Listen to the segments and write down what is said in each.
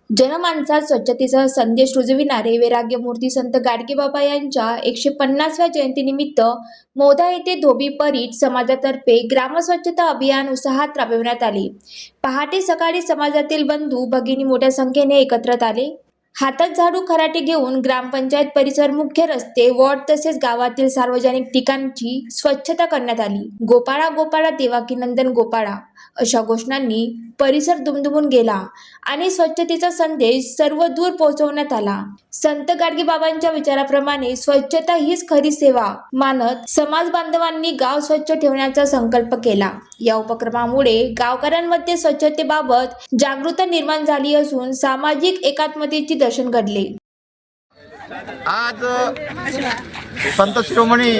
जनमानसात स्वच्छतेचा संदेश रुजविणारे वैराग्यमूर्ती संत गाडगेबाबा यांच्या 150व्या जयंतीनिमित्त मोधा येथे धोबी परीट समाजातर्फे ग्रामस्वच्छता अभियान उत्साहात राबविण्यात आले। पहाटे सकाळी समाजातील बंधू भगिनी मोठ्या संख्येने एकत्रित आले। हातात झाडू खराटे घेऊन ग्रामपंचायत परिसर, मुख्य रस्ते, वॉर्ड तसेच गावातील सार्वजनिक ठिकाणची स्वच्छता करण्यात आली। गोपाळा गोपाळा देवाकी नंदन गोपाळा अशा घोषणांनी परिसर दुमदुमून गेला आणि स्वच्छतेचा संदेश सर्व दूर पोहोचवण्यात आला। संत गाडगेबाबांच्या विचाराप्रमाणे स्वच्छता हीच खरी सेवा मानत समाज बांधवांनी गाव स्वच्छ ठेवण्याचा संकल्प केला। या उपक्रमामुळे गावकऱ्यांमध्ये स्वच्छतेबाबत जागरूकता निर्माण झाली असून सामाजिक एकात्मतेचे दर्शन घडले। आज संत शिरोमणी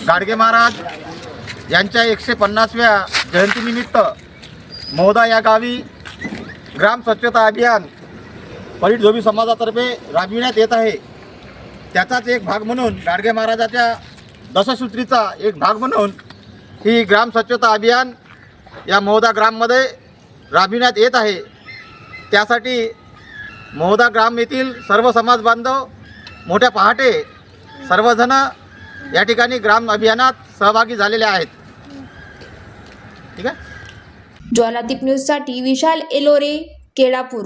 गाडगे महाराज यांच्या 150व्या जयंतीनिमित्त मोधा या गावी ग्राम स्वच्छता अभियान परीट धोबी समाजातर्फे राबविण्यात येत आहे। त्याचाच एक भाग म्हणून गाडगे महाराजाच्या दशसूत्रीचा एक भाग म्हणून ही ग्राम स्वच्छता अभियान या मोधा ग्राममध्ये राबविण्यात येत आहे। त्यासाठी मोधा ग्राम येथील सर्व समाज बांधव मोठ्या पहाटे सर्वजण या ठिकाणी ग्राम अभियानात सहभागी झालेले आहेत। ठीक आहे। ज्वालादीप न्यूजसाठी विशाल एलोरे, केळापूर।